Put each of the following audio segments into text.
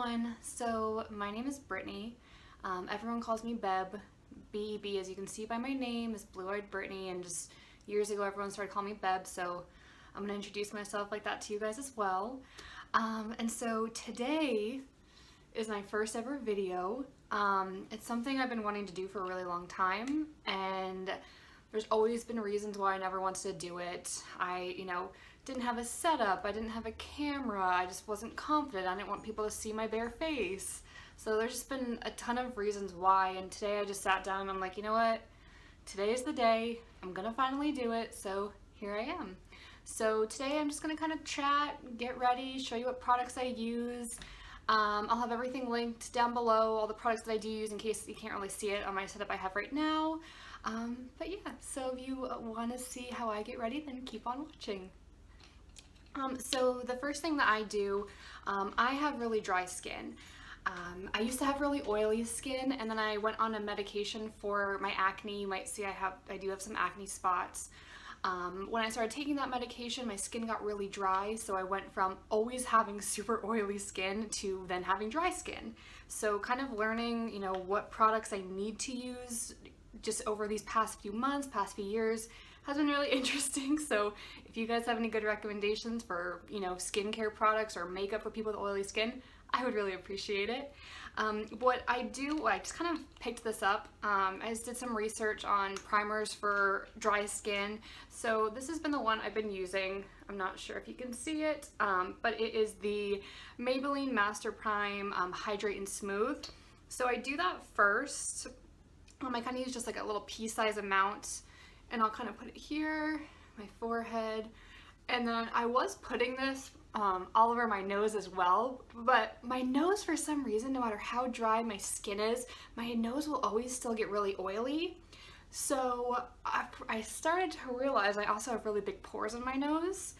everyone. So my name is Brittany. Everyone calls me Beb. B as you can see by my name is Blue-Eyed Brittany, and just years ago everyone started calling me Beb, so I'm gonna introduce myself like that to you guys as well. And so today is my first ever video. It's something I've been wanting to do for a really long time, and there's always been reasons why I never wanted to do it. I, didn't have a setup, I didn't have a camera, I just wasn't confident, I didn't want people to see my bare face. So there's just been a ton of reasons why, and today I just sat down and I'm like, you know what? Today's the day, I'm gonna finally do it, so here I am. So today I'm just gonna kind of chat, get ready, show you what products I use. I'll have everything linked down below, all the products that I do use in case you can't really see it on my setup I have right now. But yeah, so if you want to see how I get ready, then keep on watching. So the first thing that I do, I have really dry skin. I used to have really oily skin, and then I went on a medication for my acne. You might see I do have some acne spots. When I started taking that medication, my skin got really dry, so I went from always having super oily skin to then having dry skin. So kind of learning, what products I need to use just over these past few months, past few years has been really interesting. So if you guys have any good recommendations for, skincare products or makeup for people with oily skin, I would really appreciate it. What I do, I just kind of picked this up. I just did some research on primers for dry skin. So this has been the one I've been using. I'm not sure if you can see it, but it is the Maybelline Master Prime Hydrate and Smooth. So I do that first. I kind of use just like a little pea-size amount, and I'll kind of put it here, my forehead, and then I was putting this all over my nose as well, but my nose, for some reason, no matter how dry my skin is, my nose will always still get really oily. So I started to realize I also have really big pores in my nose.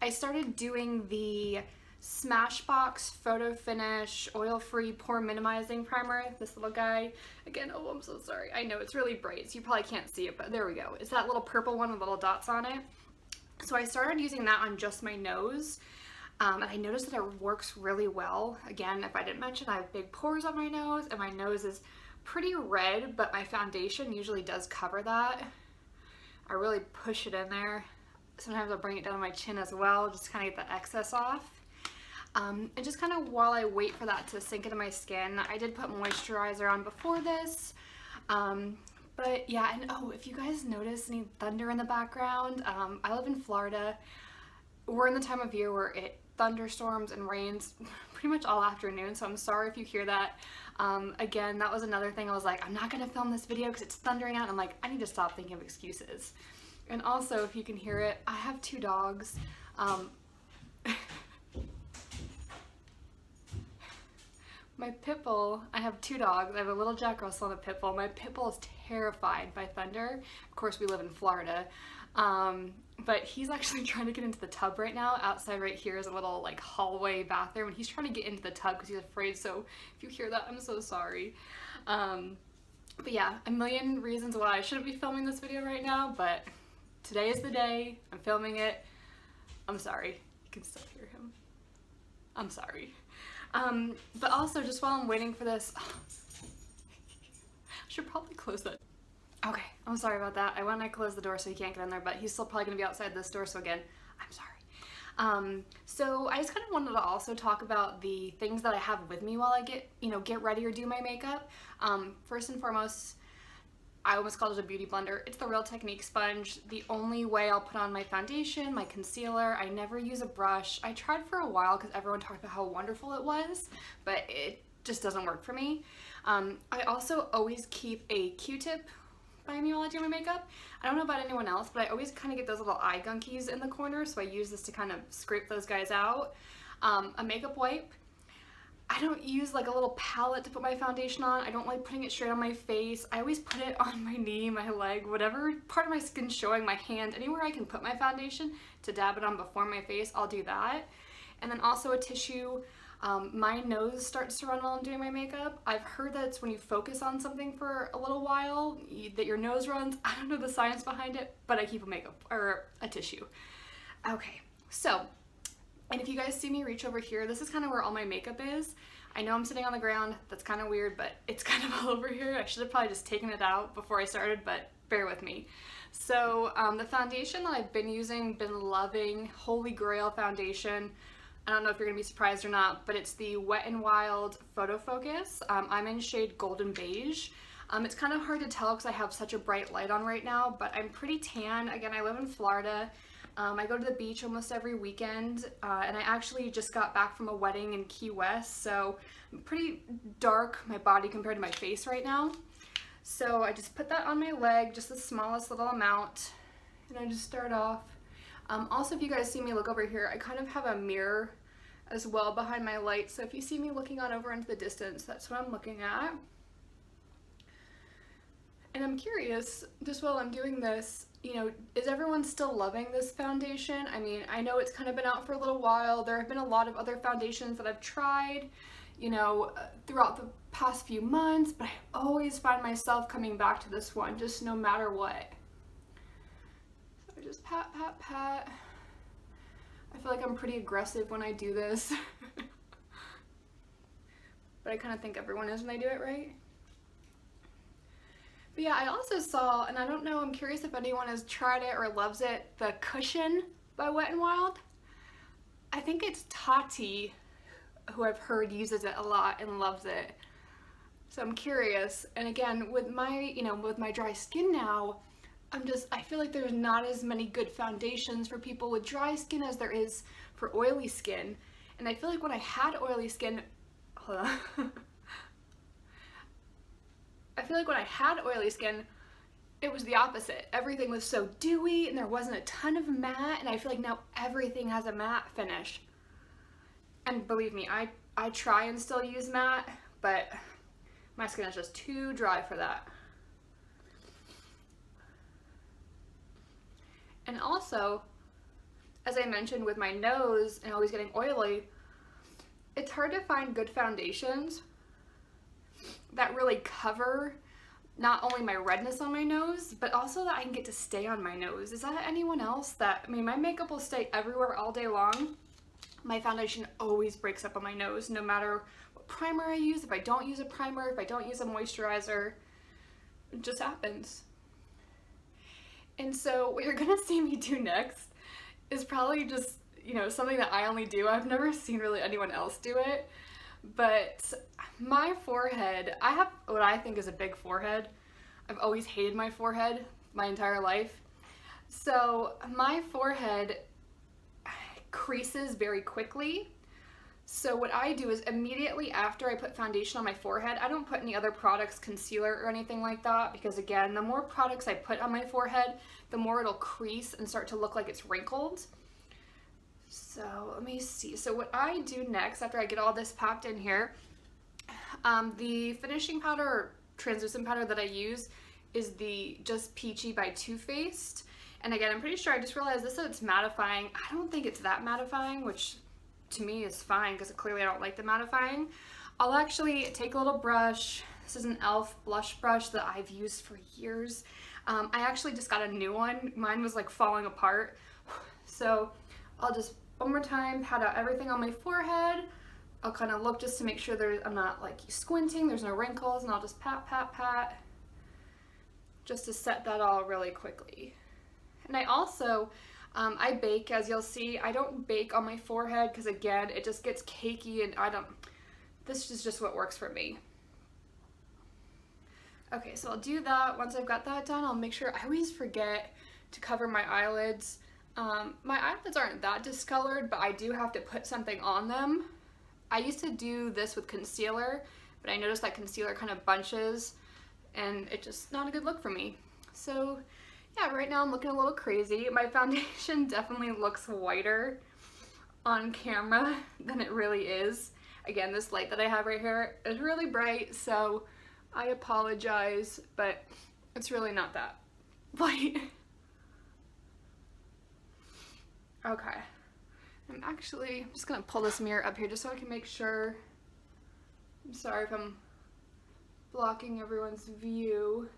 I started doing the Smashbox Photo Finish Oil-Free Pore Minimizing Primer, this little guy. Again, oh, I'm so sorry. I know it's really bright, so you probably can't see it, but there we go. It's that little purple one with little dots on it. So I started using that on just my nose, and I noticed that it works really well. Again, if I didn't mention, I have big pores on my nose, and my nose is pretty red, but my foundation usually does cover that. I really push it in there. Sometimes I'll bring it down to my chin as well, just to kind of get the excess off. And just kind of while I wait for that to sink into my skin, I did put moisturizer on before this. But yeah, and oh, if you guys notice any thunder in the background, I live in Florida. We're in the time of year where it thunderstorms and rains pretty much all afternoon, so I'm sorry if you hear that. Again, that was another thing. I was like, I'm not gonna film this video because it's thundering out, and I'm like, I need to stop thinking of excuses. And also, if you can hear it, I have two dogs. My pit bull, I have two dogs. I have a little Jack Russell and a pit bull. My pit bull is terrified by thunder. Of course, we live in Florida. But he's actually trying to get into the tub right now. Outside right here is a little like hallway bathroom, and he's trying to get into the tub because he's afraid. So if you hear that, I'm so sorry. But yeah, a million reasons why I shouldn't be filming this video right now, but today is the day. I'm filming it. I'm sorry. You can still hear him. I'm sorry. But also, just while I'm waiting for this, I should probably close that. Okay, I'm sorry about that. I went and I closed the door so he can't get in there, but he's still probably gonna be outside this door, so again, I'm sorry. So I just kind of wanted to also talk about the things that I have with me while I get ready or do my makeup. First and foremost, I almost called it a beauty blender. It's the Real Technique sponge. The only way I'll put on my foundation, my concealer, I never use a brush. I tried for a while because everyone talked about how wonderful it was, but it just doesn't work for me. I also always keep a Q-tip by me while I do my makeup. I don't know about anyone else, but I always kind of get those little eye gunkies in the corner, so I use this to kind of scrape those guys out. A makeup wipe. I don't use like a little palette to put my foundation on. I don't like putting it straight on my face. I always put it on my knee, my leg, whatever part of my skin showing, my hand, anywhere I can put my foundation to dab it on before my face, I'll do that. And then also a tissue. My nose starts to run while I'm doing my makeup. I've heard that it's when you focus on something for a little while that your nose runs. I don't know the science behind it, but I keep a makeup or a tissue. Okay, so, and if you guys see me reach over here, this is kind of where all my makeup is. I know I'm sitting on the ground. That's kind of weird, but it's kind of all over here. I should have probably just taken it out before I started, but bear with me. So the foundation that I've been using, been loving, Holy Grail foundation. I don't know if you're gonna be surprised or not, but it's the Wet n Wild PhotoFocus. I'm in shade Golden Beige. It's kind of hard to tell because I have such a bright light on right now, but I'm pretty tan. Again, I live in Florida. I go to the beach almost every weekend, and I actually just got back from a wedding in Key West, so I'm pretty dark, my body compared to my face right now. So I just put that on my leg, just the smallest little amount, and I just start off. Also, if you guys see me look over here, I kind of have a mirror as well behind my light, so if you see me looking on over into the distance, that's what I'm looking at. And I'm curious, just while I'm doing this, you know, is everyone still loving this foundation? I mean, I know it's kind of been out for a little while. There have been a lot of other foundations that I've tried, you know, throughout the past few months, but I always find myself coming back to this one, just no matter what. So I just pat, pat, pat. I feel like I'm pretty aggressive when I do this. But I kind of think everyone is when they do it, right? But yeah, I also saw, and I don't know, I'm curious if anyone has tried it or loves it, the Cushion by Wet n Wild. I think it's Tati, who I've heard uses it a lot and loves it. So I'm curious. And again, with my, you know, with my dry skin now, I feel like there's not as many good foundations for people with dry skin as there is for oily skin. And I feel like when I had oily skin, hold on. I feel like when I had oily skin, it was the opposite. Everything was so dewy and there wasn't a ton of matte, and I feel like now everything has a matte finish. And believe me, I try and still use matte, but my skin is just too dry for that. And also, as I mentioned with my nose and always getting oily, it's hard to find good foundations that really cover not only my redness on my nose, but also that I can get to stay on my nose. Is that anyone else? That, I mean, my makeup will stay everywhere all day long. My foundation always breaks up on my nose, no matter what primer I use. If I don't use a primer, if I don't use a moisturizer, it just happens. And so what you're gonna see me do next is probably just, you know, something that I only do. I've never seen really anyone else do it. But my forehead, I have what I think is a big forehead. I've always hated my forehead my entire life. So my forehead creases very quickly. So what I do is immediately after I put foundation on my forehead, I don't put any other products, concealer or anything like that, because again, the more products I put on my forehead, the more it'll crease and start to look like it's wrinkled. So let me see. So what I do next after I get all this packed in here, the finishing powder or translucent powder that I use is the Just Peachy by Too Faced. And again, I'm pretty sure I just realized this is it's mattifying. I don't think it's that mattifying, which to me is fine because clearly I don't like the mattifying. I'll actually take a little brush. This is an e.l.f. blush brush that I've used for years. I actually just got a new one. Mine was like falling apart. So I'll just one more time pat out everything on my forehead. I'll kind of look just to make sure I'm not like squinting, there's no wrinkles, and I'll just pat, pat, pat, just to set that all really quickly. And I also, I bake, as you'll see. I don't bake on my forehead because again, it just gets cakey and this is just what works for me. Okay, so I'll do that. Once I've got that done, I'll make sure, I always forget to cover my eyelids. My eyelids aren't that discolored, but I do have to put something on them. I used to do this with concealer, but I noticed that concealer kind of bunches and it's just not a good look for me. So yeah, right now I'm looking a little crazy. My foundation definitely looks whiter on camera than it really is. Again, this light that I have right here is really bright, so I apologize, but it's really not that bright. Okay, I'm just gonna pull this mirror up here just so I can make sure. I'm sorry if I'm blocking everyone's view.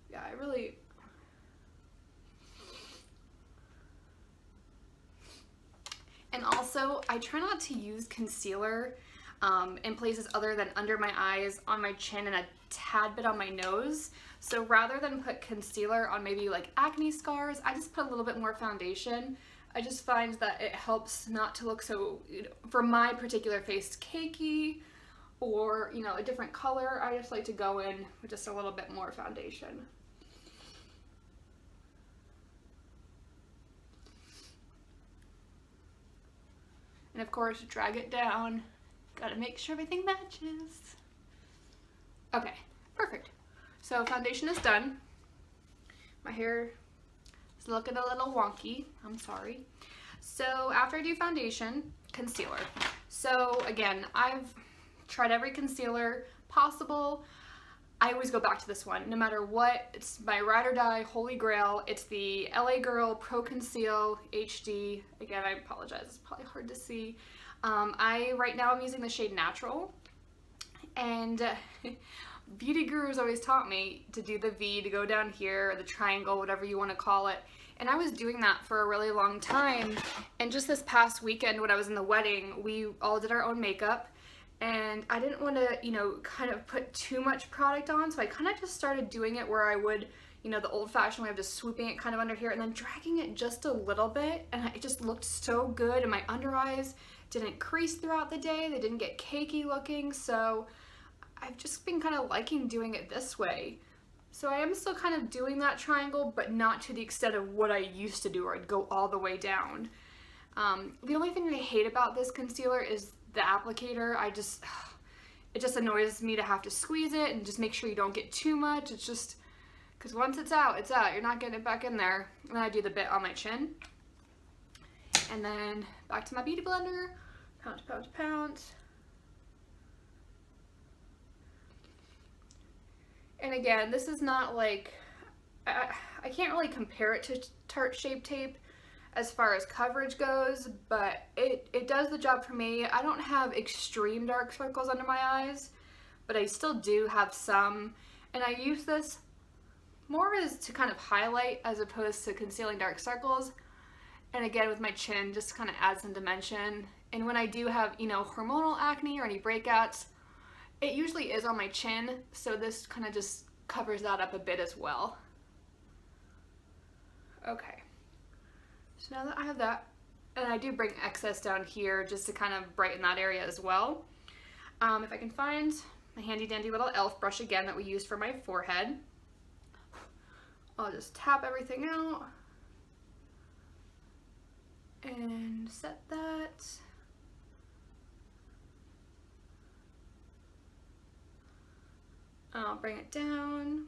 Yeah, and also, I try not to use concealer in places other than under my eyes, on my chin, and a tad bit on my nose. So rather than put concealer on maybe like acne scars, I just put a little bit more foundation. I just find that it helps not to look so, you know, for my particular face, cakey or, you know, a different color. I just like to go in with just a little bit more foundation. And of course, drag it down. Gotta make sure everything matches. Okay, perfect. So foundation is done. My hair is looking a little wonky, I'm sorry. So after I do foundation, concealer. So again, I've tried every concealer possible. I always go back to this one, no matter what. It's my ride or die holy grail. It's the LA Girl Pro Conceal HD. Again, I apologize, it's probably hard to see. Right now I'm using the shade Natural, and beauty gurus always taught me to do the V, to go down here, or the triangle, whatever you want to call it. And I was doing that for a really long time. And just this past weekend when I was in the wedding, we all did our own makeup. And I didn't want to, you know, kind of put too much product on. So I kind of just started doing it where I would, you know, the old-fashioned way of just swooping it kind of under here and then dragging it just a little bit. And it just looked so good. And my under eyes didn't crease throughout the day. They didn't get cakey looking. So I've just been kind of liking doing it this way. So I am still kind of doing that triangle, but not to the extent of what I used to do, where I'd go all the way down. The only thing I hate about this concealer is the applicator. It just annoys me to have to squeeze it and just make sure you don't get too much. It's just, because once it's out, it's out. You're not getting it back in there. And then I do the bit on my chin. And then back to my beauty blender, pounce, pounce, pounce. And again, this is not like, I can't really compare it to Tarte Shape Tape as far as coverage goes, but it does the job for me. I don't have extreme dark circles under my eyes, but I still do have some. And I use this more as to kind of highlight as opposed to concealing dark circles. And again, with my chin, just kind of add some dimension. And when I do have, you know, hormonal acne or any breakouts, it usually is on my chin, so this kind of just covers that up a bit as well. Okay, so now that I have that, and I do bring excess down here just to kind of brighten that area as well. If I can find my handy dandy little e.l.f. brush again that we used for my forehead, I'll just tap everything out and set that. I'll bring it down.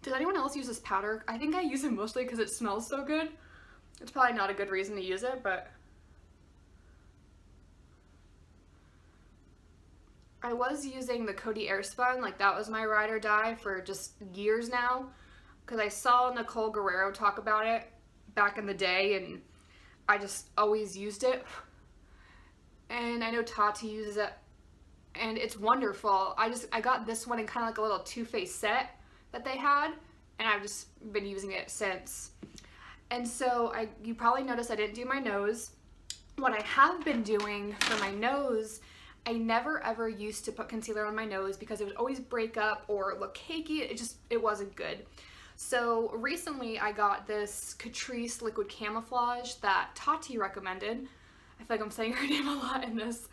Does anyone else use this powder? I think I use it mostly because it smells so good. It's probably not a good reason to use it, but I was using the Coty Airspun, like that was my ride or die for just years now, because I saw Nicole Guerrero talk about it back in the day, and I just always used it. And I know Tati uses it, and it's wonderful. I got this one in kind of like a little Too Faced set that they had, and I've just been using it since. And so you probably noticed I didn't do my nose. What I have been doing for my nose, I never ever used to put concealer on my nose because it would always break up or look cakey. It wasn't good. So recently I got this Catrice liquid camouflage that Tati recommended. I feel like I'm saying her name a lot in this,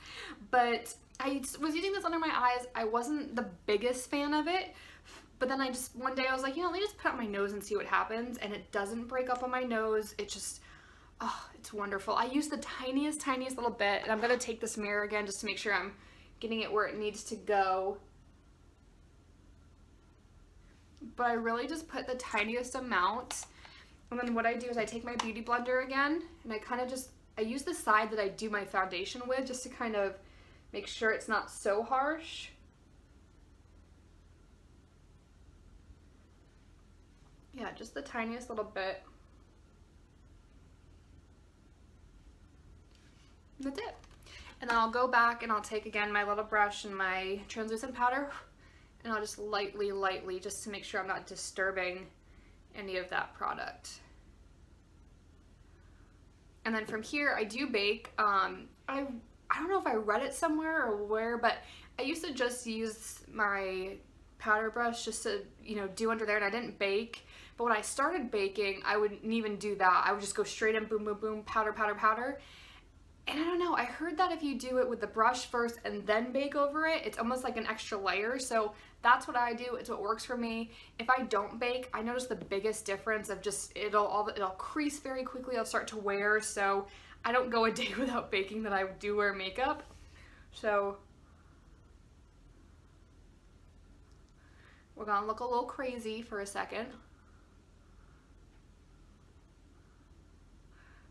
but I was using this under my eyes. I wasn't the biggest fan of it, but then one day I was like, you know, let me just put it on my nose and see what happens, and it doesn't break up on my nose. It just, oh, it's wonderful. I use the tiniest little bit, and I'm going to take this mirror again just to make sure I'm getting it where it needs to go. But I really just put the tiniest amount, and then what I do is I take my beauty blender again, and I kind of I use the side that I do my foundation with just to kind of make sure it's not so harsh. Yeah, just the tiniest little bit. And that's it. And then I'll go back and I'll take again my little brush and my translucent powder, and I'll just lightly, just to make sure I'm not disturbing any of that product. And then from here, I do bake. I don't know if I read it somewhere or where, but I used to just use my powder brush just to, you know, do under there, and I didn't bake. But when I started baking, I wouldn't even do that. I would just go straight in, boom, boom, boom, powder, powder, powder. And I don't know, I heard that if you do it with the brush first and then bake over it, it's almost like an extra layer. So that's what I do. It's what works for me. If I don't bake, I notice the biggest difference of just it'll crease very quickly. It'll start to wear. So I don't go a day without baking that I do wear makeup. So we're gonna look a little crazy for a second.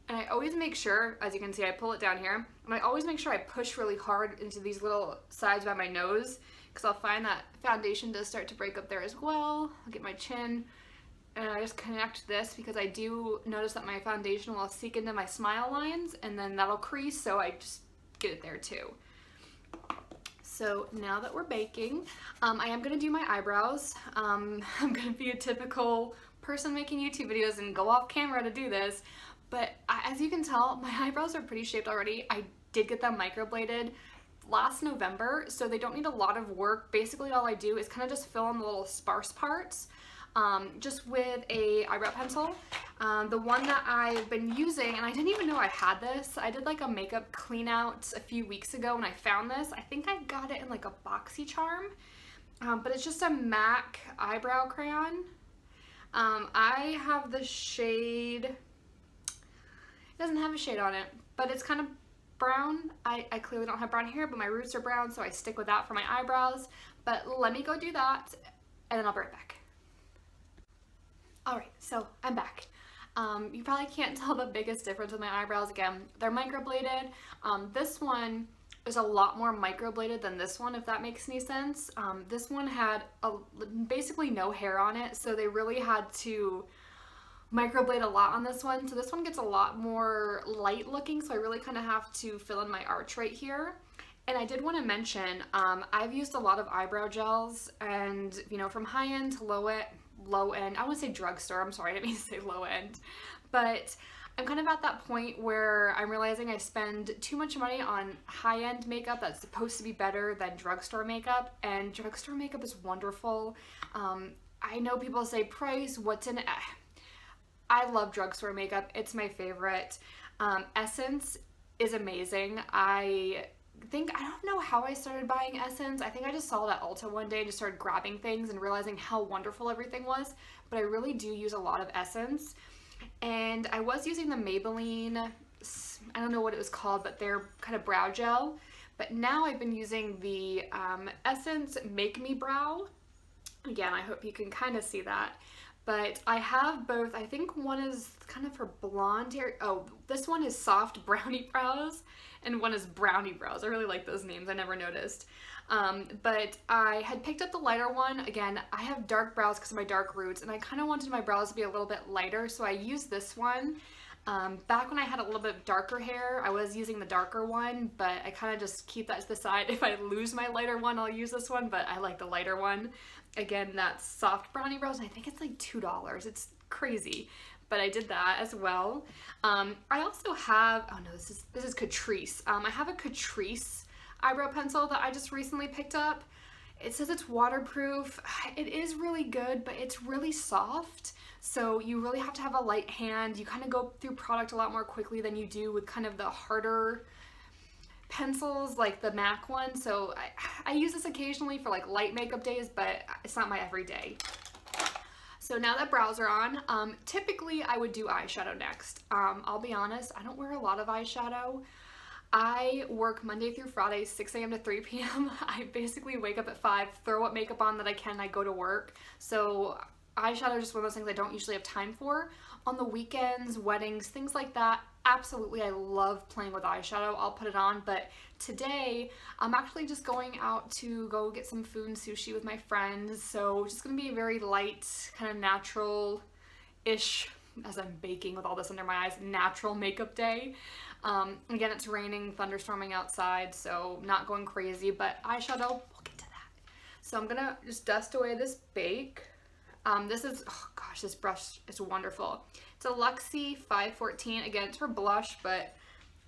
And I always make sure, as you can see, I pull it down here, and I always make sure I push really hard into these little sides by my nose, because I'll find that foundation does start to break up there as well. I'll get my chin, and I just connect this, because I do notice that my foundation will seek into my smile lines, and then that'll crease, so I just get it there too. So now that we're baking, I am going to do my eyebrows. I'm going to be a typical person making YouTube videos and go off camera to do this. But as you can tell, my eyebrows are pretty shaped already. I did get them microbladed last November, so they don't need a lot of work. Basically, all I do is kind of just fill in the little sparse parts, just with a eyebrow pencil. The one that I've been using, and I didn't even know I had this. I did like a makeup clean out a few weeks ago when I found this. I think I got it in like a BoxyCharm, but it's just a MAC eyebrow crayon. I have the shade... It doesn't have a shade on it, but it's kind of brown. I clearly don't have brown hair, but my roots are brown, so I stick with that for my eyebrows. But let me go do that, and then I'll be right back. Alright, so I'm back. You probably can't tell the biggest difference with my eyebrows. Again, they're microbladed. This one is a lot more microbladed than this one, if that makes any sense. This one had basically no hair on it, so they really had to microblade a lot on this one. So this one gets a lot more light looking, so I really kind of have to fill in my arch right here. And I did want to mention, I've used a lot of eyebrow gels, and you know, from high end to low end, I would say drugstore, I'm sorry, I didn't mean to say low end, but I'm kind of at that point where I'm realizing I spend too much money on high-end makeup that's supposed to be better than drugstore makeup, and drugstore makeup is wonderful. I know people say price, what's in it? I love drugstore makeup. It's my favorite. Essence is amazing. I don't know how I started buying Essence. I think I just saw it at Ulta one day and just started grabbing things and realizing how wonderful everything was. But I really do use a lot of Essence. And I was using the Maybelline, I don't know what it was called, but they're kind of brow gel. But now I've been using the Essence Make Me Brow. Again, I hope you can kind of see that. But I have both. I think one is kind of for blonde hair. Oh, this one is soft brownie brows, and one is brownie brows. I really like those names. I never noticed. But I had picked up the lighter one. Again, I have dark brows because of my dark roots, and I kind of wanted my brows to be a little bit lighter, so I used this one. Back when I had a little bit darker hair, I was using the darker one, but I kind of just keep that to the side. If I lose my lighter one, I'll use this one, but I like the lighter one. Again, that's soft brownie brows, and I think it's like $2. It's crazy, but I did that as well. I also have, oh no, this is Catrice. I have a Catrice eyebrow pencil that I just recently picked up. It says it's waterproof. It is really good, but it's really soft. So you really have to have a light hand. You kind of go through product a lot more quickly than you do with kind of the harder pencils like the MAC one. So I use this occasionally for like light makeup days, but it's not my everyday. So now that brows are on, typically I would do eyeshadow next. I'll be honest, I don't wear a lot of eyeshadow. I work Monday through Friday, 6 a.m. to 3 p.m. I basically wake up at 5, throw what makeup on that I can, I go to work. So eyeshadow is just one of those things I don't usually have time for. On the weekends, weddings, things like that, absolutely I love playing with eyeshadow. I'll put it on, but today I'm actually just going out to go get some food and sushi with my friends. So it's just gonna be a very light, kind of natural-ish, as I'm baking with all this under my eyes, natural makeup day. Again, it's raining, thunderstorming outside, so not going crazy, but eyeshadow, we'll get to that. So I'm gonna just dust away this bake. This is, oh gosh, this brush is wonderful. It's a Luxie 514. Again, it's for blush, but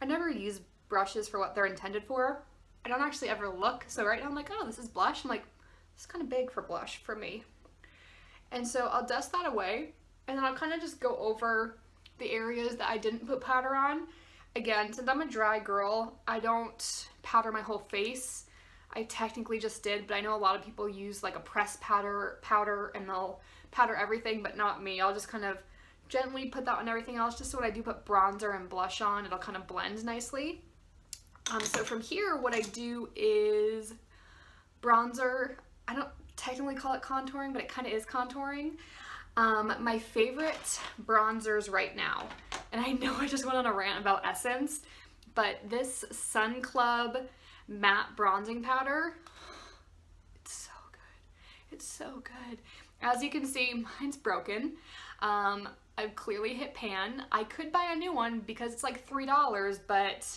I never use brushes for what they're intended for, I don't actually ever look. So right now I'm like, oh, this is blush. I'm like, it's kind of big for blush for me. And so I'll dust that away, and then I'll kind of just go over the areas that I didn't put powder on. Again, since I'm a dry girl, I don't powder my whole face. I technically just did, but I know a lot of people use like a pressed powder and they'll powder everything, but not me. I'll just kind of gently put that on everything else, just so when I do put bronzer and blush on, it'll kind of blend nicely. So from here, what I do is bronzer. I don't technically call it contouring, but it kind of is contouring. My favorite bronzers right now, and I know I just went on a rant about Essence, but this Sun Club matte bronzing powder, it's so good. It's so good. As you can see, mine's broken. I've clearly hit pan. I could buy a new one because it's like $3, but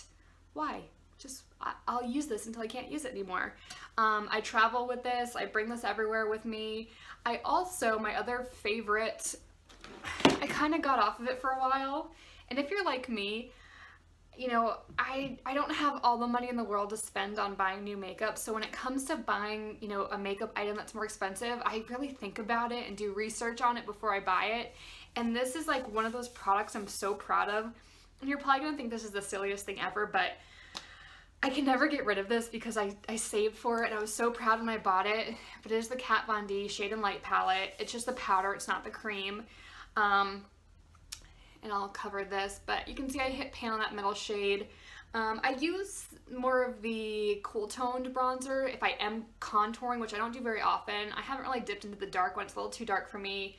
why? Just, I'll use this until I can't use it anymore. I travel with this. I bring this everywhere with me. I also, my other favorite, I kind of got off of it for a while. And if you're like me, you know, I don't have all the money in the world to spend on buying new makeup. So when it comes to buying, you know, a makeup item that's more expensive, I really think about it and do research on it before I buy it. And this is like one of those products I'm so proud of. And you're probably gonna think this is the silliest thing ever, but I can never get rid of this because I saved for it and I was so proud when I bought it. But it is the Kat Von D Shade and Light palette. It's just the powder, it's not the cream. And I'll cover this, but you can see I hit pan on that middle shade. I use more of the cool toned bronzer if I am contouring, which I don't do very often. I haven't really dipped into the dark one, it's a little too dark for me.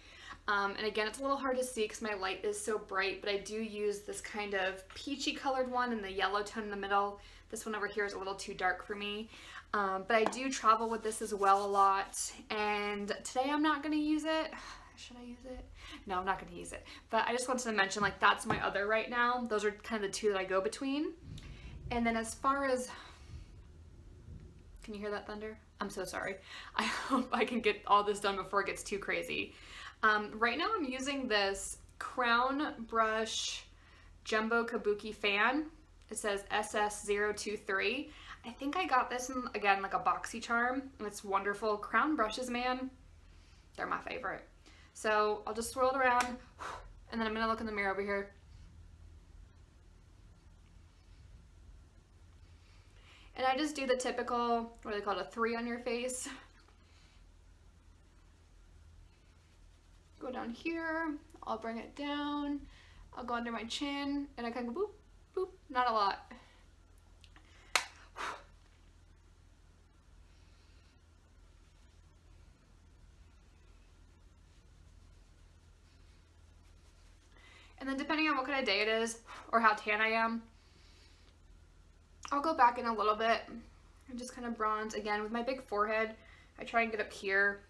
And again, it's a little hard to see because my light is so bright, but I do use this kind of peachy colored one and the yellow tone in the middle. This one over here is a little too dark for me. But I do travel with this as well a lot, and today I'm not going to use it. Should I use it? No, I'm not going to use it. But I just wanted to mention, like, that's my other right now. Those are kind of the two that I go between. And then as far as... Can you hear that thunder? I'm so sorry. I hope I can get all this done before it gets too crazy. Right now I'm using this Crown Brush Jumbo Kabuki fan. It says SS023. I think I got this in, again, like a boxy charm. And it's wonderful. Crown brushes, man, they're my favorite. So I'll just swirl it around, and then I'm gonna look in the mirror over here. And I just do the typical, what do they call it, a 3 on your face. Go down here, I'll bring it down, I'll go under my chin, and I kind of go boop, boop, not a lot. And then depending on what kind of day it is or how tan I am, I'll go back in a little bit and just kind of bronze. Again, with my big forehead, I try and get up here.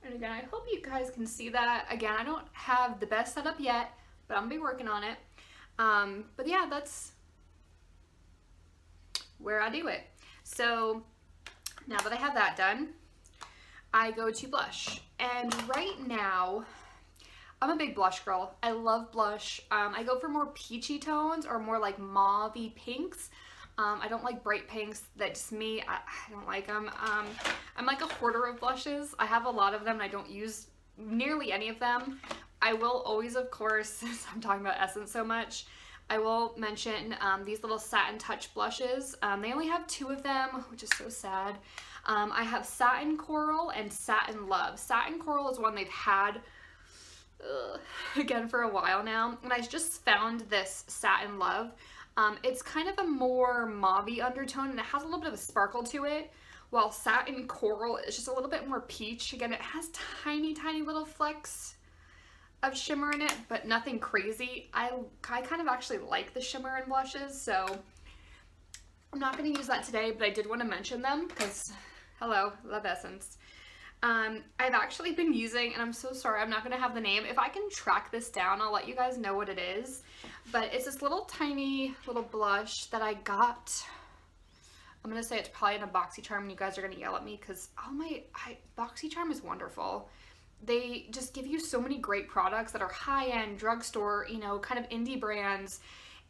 And again, I hope you guys can see that. Again, I don't have the best setup yet, but I'm gonna be working on it. But yeah, that's where I do it. So now that I have that done, I go to blush. And right now, I'm a big blush girl. I love blush. I go for more peachy tones or more like mauve-y pinks. I don't like bright pinks. That's me. I don't like them. I'm like a hoarder of blushes. I have a lot of them and I don't use nearly any of them. I will always, of course, since I'm talking about Essence so much, I will mention these little Satin Touch blushes. They only have 2 of them, which is so sad. I have Satin Coral and Satin Love. Satin Coral is one they've had again for a while now, and I just found this Satin Love. It's kind of a more mauve-y undertone and it has a little bit of a sparkle to it, while Satin Coral is just a little bit more peach. Again, it has tiny little flecks of shimmer in it, but nothing crazy. I kind of actually like the shimmer in blushes, so I'm not going to use that today, but I did want to mention them because, hello, love Essence. I've actually been using, and I'm so sorry, I'm not going to have the name. If I can track this down, I'll let you guys know what it is. But it's this little tiny little blush that I got. I'm going to say it's probably in a BoxyCharm, and you guys are going to yell at me because, oh my, BoxyCharm is wonderful. they just give you so many great products that are high-end, drugstore, you know, kind of indie brands,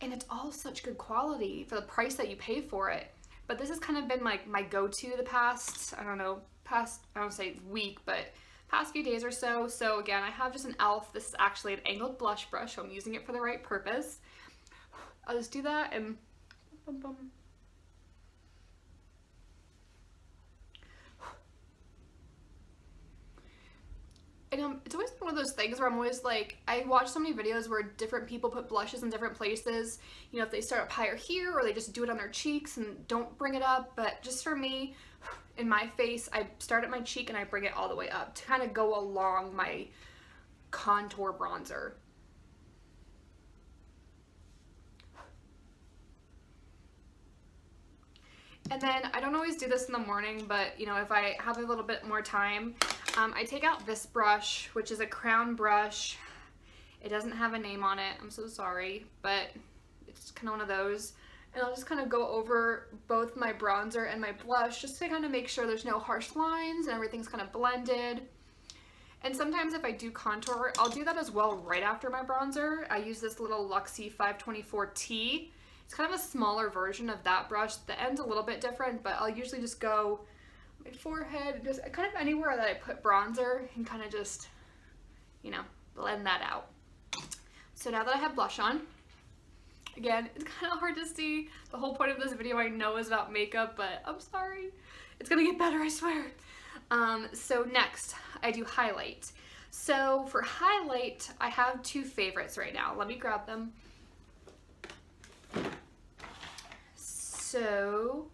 and it's all such good quality for the price that you pay for it. But this has kind of been like my go-to the past, I don't say week, but past few days or so. So again, I have just an e.l.f. This is actually an angled blush brush, so I'm using it for the right purpose. I'll just do that and boom, boom. And it's always been one of those things where I'm always like, I watch so many videos where different people put blushes in different places. You know, if they start up higher here or they just do it on their cheeks and don't bring it up. But just for me, in my face, I start at my cheek and I bring it all the way up to kind of go along my contour bronzer. And then I don't always do this in the morning, but you know, if I have a little bit more time, I take out this brush, which is a crown brush. It doesn't have a name on it, I'm so sorry, but it's kind of one of those. And I'll just kind of go over both my bronzer and my blush just to kind of make sure there's no harsh lines and everything's kind of blended. And sometimes if I do contour, I'll do that as well right after my bronzer. I use this little Luxie 524T. It's kind of a smaller version of that brush. The end's a little bit different, but I'll usually just go my forehead, just kind of anywhere that I put bronzer and kind of just, you know, blend that out. So now that I have blush on, again, it's kind of hard to see. The whole point of this video I know is about makeup, but I'm sorry. It's gonna get better, I swear. So next, I do highlight. So for highlight, I have two favorites right now. Let me grab them. So,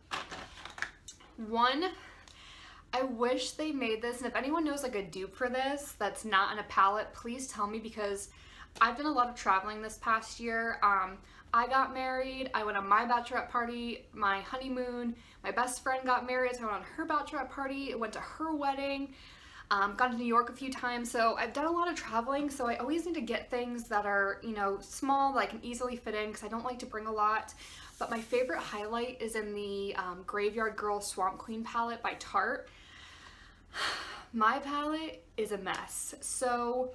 one, I wish they made this, and if anyone knows like a dupe for this that's not in a palette, please tell me, because I've done a lot of traveling this past year. I got married, I went on my bachelorette party, my honeymoon, my best friend got married, so I went on her bachelorette party, went to her wedding, gone to New York a few times, so I've done a lot of traveling, so I always need to get things that are, you know, small, that I can easily fit in, because I don't like to bring a lot. But my favorite highlight is in the Graveyard Girl Swamp Queen palette by Tarte. My palette is a mess, so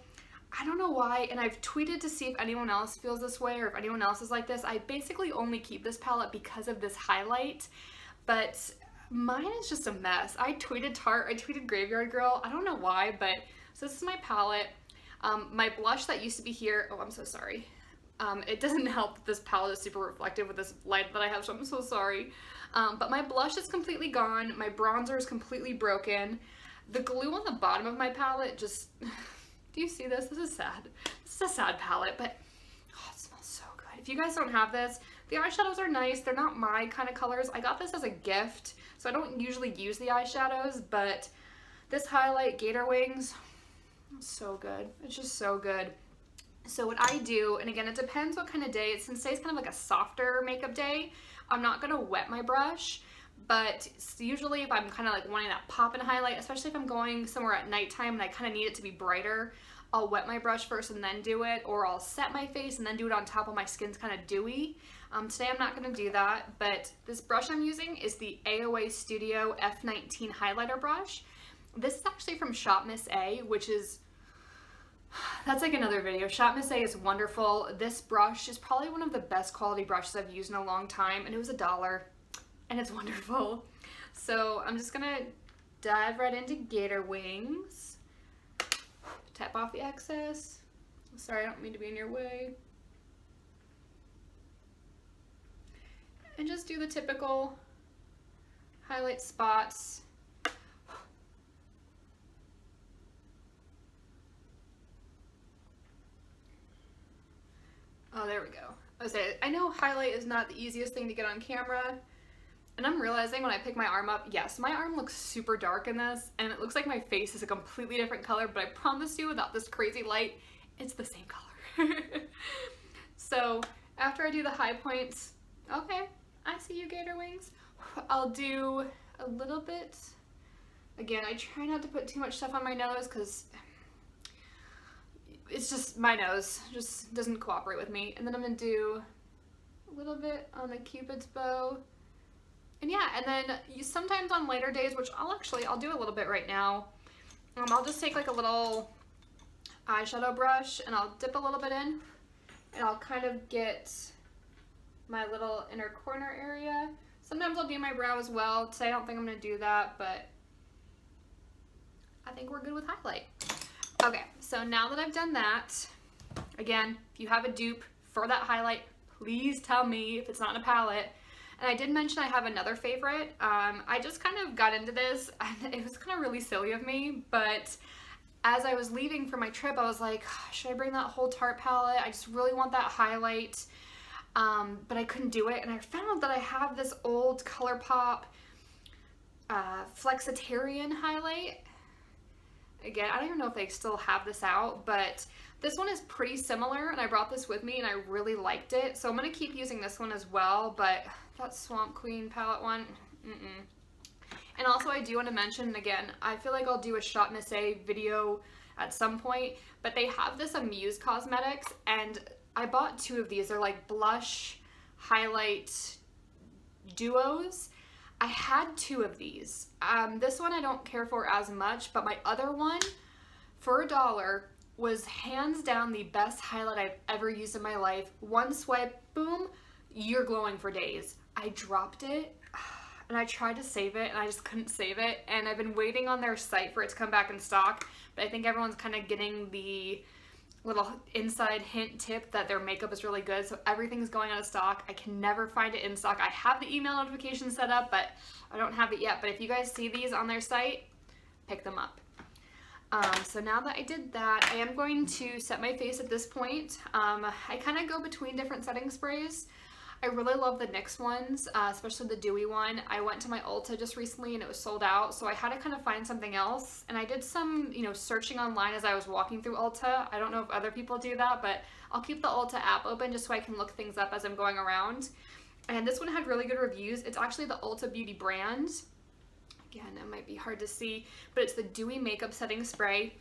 I don't know why, and I've tweeted to see if anyone else feels this way or if anyone else is like this. I basically only keep this palette because of this highlight, but mine is just a mess. I tweeted Tarte, I tweeted Graveyard Girl, I don't know why, but so this is my palette. My blush that used to be here, oh, I'm so sorry. It doesn't help that this palette is super reflective with this light that I have, so I'm so sorry. But my blush is completely gone, my bronzer is completely broken. The glue on the bottom of my palette just, do you see this? This is sad. This is a sad palette, but oh, it smells so good. If you guys don't have this, the eyeshadows are nice. They're not my kind of colors. I got this as a gift, so I don't usually use the eyeshadows, but this highlight, Gator Wings, so good. It's just so good. So what I do, and again, it depends what kind of day. Since today's kind of like a softer makeup day, I'm not gonna wet my brush, but usually if I'm kind of like wanting that pop and highlight, especially if I'm going somewhere at nighttime and I kind of need it to be brighter, I'll wet my brush first and then do it, or I'll set my face and then do it on top of my skin's kind of dewy. Today I'm not gonna do that, but this brush I'm using is the AOA Studio F19 highlighter brush. This is actually from Shop Miss A, which is, that's like another video. Shop Miss A is wonderful. This brush is probably one of the best quality brushes I've used in a long time, and it was $1, and it's wonderful. So I'm just gonna dive right into Gator Wings. Tap off the excess. Sorry, I don't mean to be in your way. And just do the typical highlight spots. Oh, there we go. I know highlight is not the easiest thing to get on camera, and I'm realizing when I pick my arm up, yes, my arm looks super dark in this, and it looks like my face is a completely different color, but I promise you, without this crazy light, it's the same color. So after I do the high points, okay, I see you, Gator Wings. I'll do a little bit. Again, I try not to put too much stuff on my nose because it's just, my nose just doesn't cooperate with me. And then I'm gonna do a little bit on the Cupid's bow. And yeah, and then sometimes on lighter days, which I'll do a little bit right now, I'll just take like a little eyeshadow brush and I'll dip a little bit in and I'll kind of get my little inner corner area. Sometimes I'll do my brow as well. Today I don't think I'm going to do that, but I think we're good with highlight. Okay, so now that I've done that, again, if you have a dupe for that highlight, please tell me if it's not in a palette. And I did mention I have another favorite. I just kind of got into this, and it was kind of really silly of me, but as I was leaving for my trip, I was like, should I bring that whole Tarte palette? I just really want that highlight, but I couldn't do it, and I found that I have this old ColourPop Flexitarian highlight. Again, I don't even know if they still have this out, but this one is pretty similar, and I brought this with me, and I really liked it, so I'm going to keep using this one as well, but that Swamp Queen palette one, And also I do want to mention, again, I feel like I'll do a Shot in a Say video at some point, but they have this Amuse Cosmetics, and I bought 2 of these. They're like blush highlight duos. I had 2 of these. This one I don't care for as much, but my other one, for $1, was hands down the best highlight I've ever used in my life. One swipe, boom, you're glowing for days. I dropped it, and I tried to save it, and I just couldn't save it, and I've been waiting on their site for it to come back in stock, but I think everyone's kind of getting the little inside hint tip that their makeup is really good, so everything's going out of stock. I can never find it in stock. I have the email notification set up, but I don't have it yet, but if you guys see these on their site, pick them up. So now that I did that, I am going to set my face at this point. I kind of go between different setting sprays. I really love the NYX ones, especially the Dewy one. I went to my Ulta just recently and it was sold out, so I had to kind of find something else. And I did some, searching online as I was walking through Ulta. I don't know if other people do that, but I'll keep the Ulta app open just so I can look things up as I'm going around. And this one had really good reviews. It's actually the Ulta Beauty brand. Again, it might be hard to see, but it's the Dewy Makeup Setting Spray.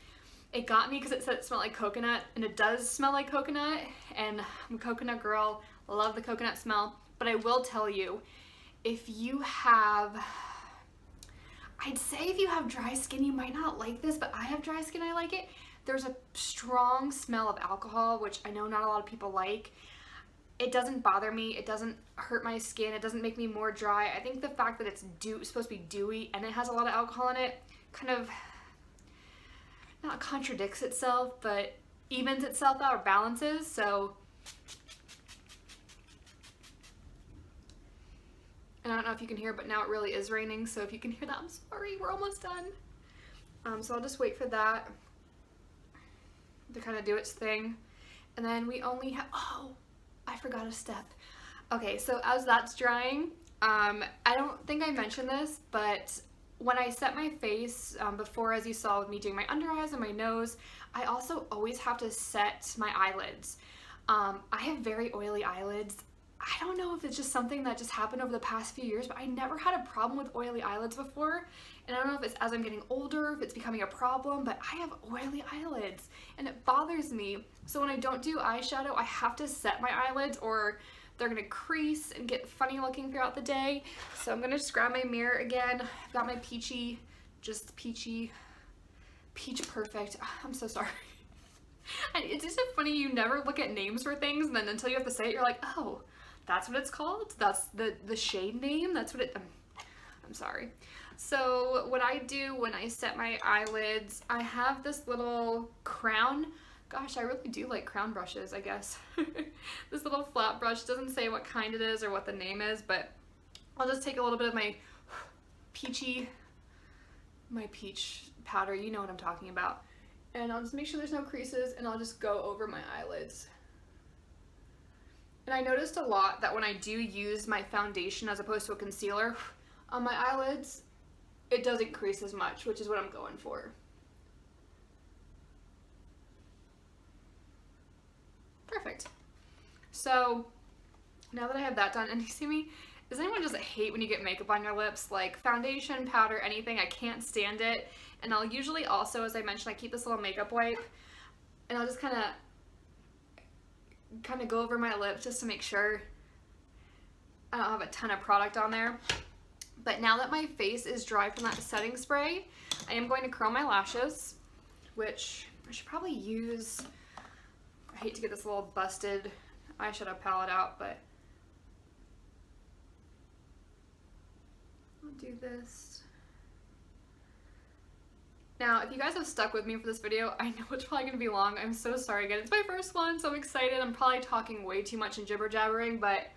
It got me because it said it smelled like coconut, and it does smell like coconut, and I'm a coconut girl. Love the coconut smell, but I will tell you, if you have, I'd say if you have dry skin, you might not like this, but I have dry skin, I like it. There's a strong smell of alcohol, which I know not a lot of people like. It doesn't bother me. It doesn't hurt my skin. It doesn't make me more dry. I think the fact that it's supposed to be dewy and it has a lot of alcohol in it kind of not contradicts itself, but evens itself out or balances, so. And I don't know if you can hear, but now it really is raining, so if you can hear that, I'm sorry, we're almost done. So I'll just wait for that to kind of do its thing. And then we only have, oh, I forgot a step. Okay, so as that's drying, I don't think I mentioned this, but when I set my face, before, as you saw with me doing my under eyes and my nose, I also always have to set my eyelids. I have very oily eyelids. I don't know if it's just something that just happened over the past few years, but I never had a problem with oily eyelids before. And I don't know if it's as I'm getting older, if it's becoming a problem, but I have oily eyelids and it bothers me. So when I don't do eyeshadow, I have to set my eyelids or they're gonna crease and get funny looking throughout the day. So I'm gonna just grab my mirror again. I've got my peach perfect. I'm so sorry. And it's just so funny, you never look at names for things, and then until you have to say it, you're like, oh, that's what it's called? That's the shade name? That's what it, I'm sorry. So what I do when I set my eyelids, I have this little crown. Gosh, I really do like crown brushes, I guess. This little flat brush, doesn't say what kind it is or what the name is, but I'll just take a little bit of my peach powder, you know what I'm talking about. And I'll just make sure there's no creases, and I'll just go over my eyelids. And I noticed a lot that when I do use my foundation as opposed to a concealer on my eyelids, it doesn't crease as much, which is what I'm going for. Perfect. So now that I have that done, and you see me, does anyone just hate when you get makeup on your lips? Like foundation, powder, anything, I can't stand it. And I'll usually also, as I mentioned, I keep this little makeup wipe, and I'll just kind of go over my lips just to make sure I don't have a ton of product on there. But now that my face is dry from that setting spray, I am going to curl my lashes, which I should probably use. I hate to get this little busted eyeshadow palette out, but I'll do this. Now, if you guys have stuck with me for this video, I know it's probably going to be long. I'm so sorry again. It's my first one, so I'm excited. I'm probably talking way too much and jibber-jabbering, but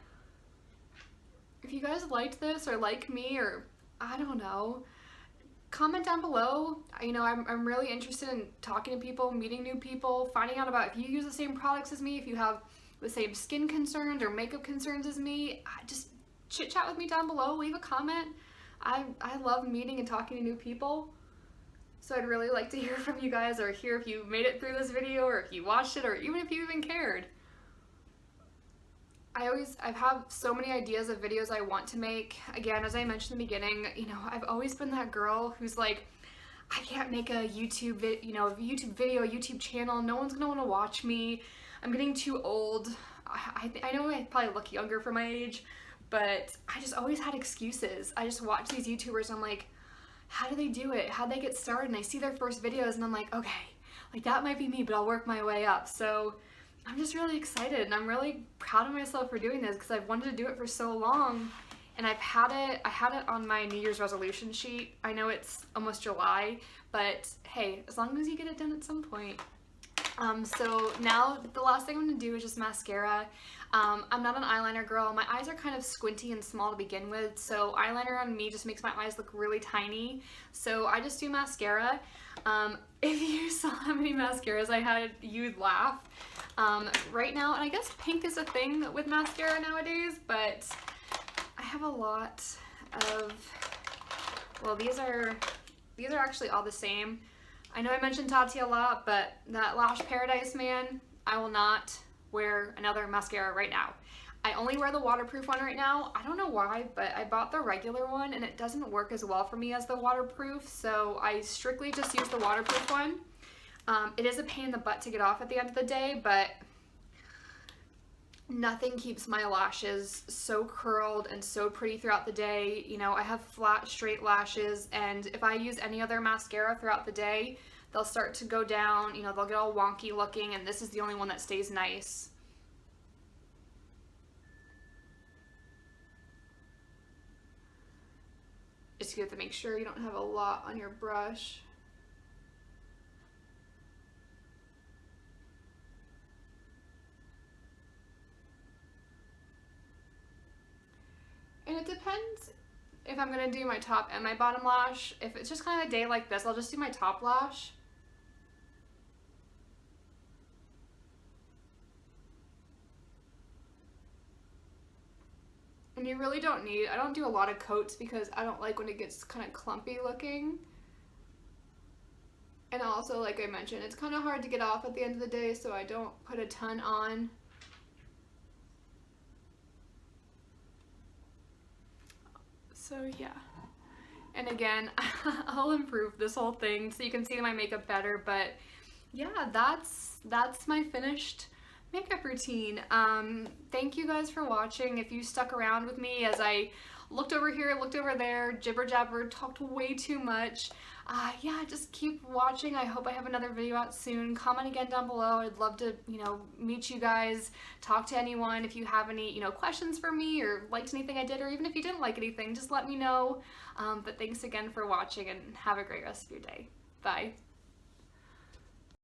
if you guys liked this or like me, or I don't know, comment down below. You know, I'm really interested in talking to people, meeting new people, finding out about if you use the same products as me, if you have the same skin concerns or makeup concerns as me. Just chit chat with me down below, leave a comment. I love meeting and talking to new people. So I'd really like to hear from you guys, or hear if you made it through this video, or if you watched it, or even if you even cared. I've had so many ideas of videos I want to make. Again, as I mentioned in the beginning, you know, I've always been that girl who's like, I can't make a YouTube video, YouTube channel. No one's gonna want to watch me. I'm getting too old. I know I probably look younger for my age, but I just always had excuses. I just watch these YouTubers and I'm like, how do they do it? How'd they get started? And I see their first videos and I'm like, okay, like that might be me, but I'll work my way up. So I'm just really excited, and I'm really proud of myself for doing this, because I've wanted to do it for so long, and I had it on my New Year's resolution sheet. I know it's almost July, but hey, as long as you get it done at some point. So now the last thing I'm going to do is just mascara. I'm not an eyeliner girl. My eyes are kind of squinty and small to begin with, so eyeliner on me just makes my eyes look really tiny. So I just do mascara. If you saw how many mascaras I had, you'd laugh. Right now, and I guess pink is a thing with mascara nowadays, but I have a lot of, well, these are actually all the same. I know I mentioned Tati a lot, but that Lash Paradise Man, I will not wear another mascara right now. I only wear the waterproof one right now. I don't know why, but I bought the regular one and it doesn't work as well for me as the waterproof, so I strictly just use the waterproof one. It is a pain in the butt to get off at the end of the day, but nothing keeps my lashes so curled and so pretty throughout the day. You know, I have flat, straight lashes, and if I use any other mascara throughout the day, they'll start to go down, you know, they'll get all wonky looking, and this is the only one that stays nice. Just you have to make sure you don't have a lot on your brush. And it depends if I'm going to do my top and my bottom lash. If it's just kind of a day like this, I'll just do my top lash. And you really don't need, I don't do a lot of coats because I don't like when it gets kind of clumpy looking. And also, like I mentioned, it's kind of hard to get off at the end of the day, so I don't put a ton on. So yeah, and again, I'll improve this whole thing so you can see my makeup better, but yeah, that's my finished makeup routine. Thank you guys for watching. If you stuck around with me as I looked over here, looked over there, jibber jabber, talked way too much, yeah, just keep watching. I hope I have another video out soon. Comment again down below. I'd love to, you know, meet you guys, talk to anyone. If you have any, you know, questions for me or liked anything I did, or even if you didn't like anything, just let me know. But thanks again for watching, and have a great rest of your day. Bye.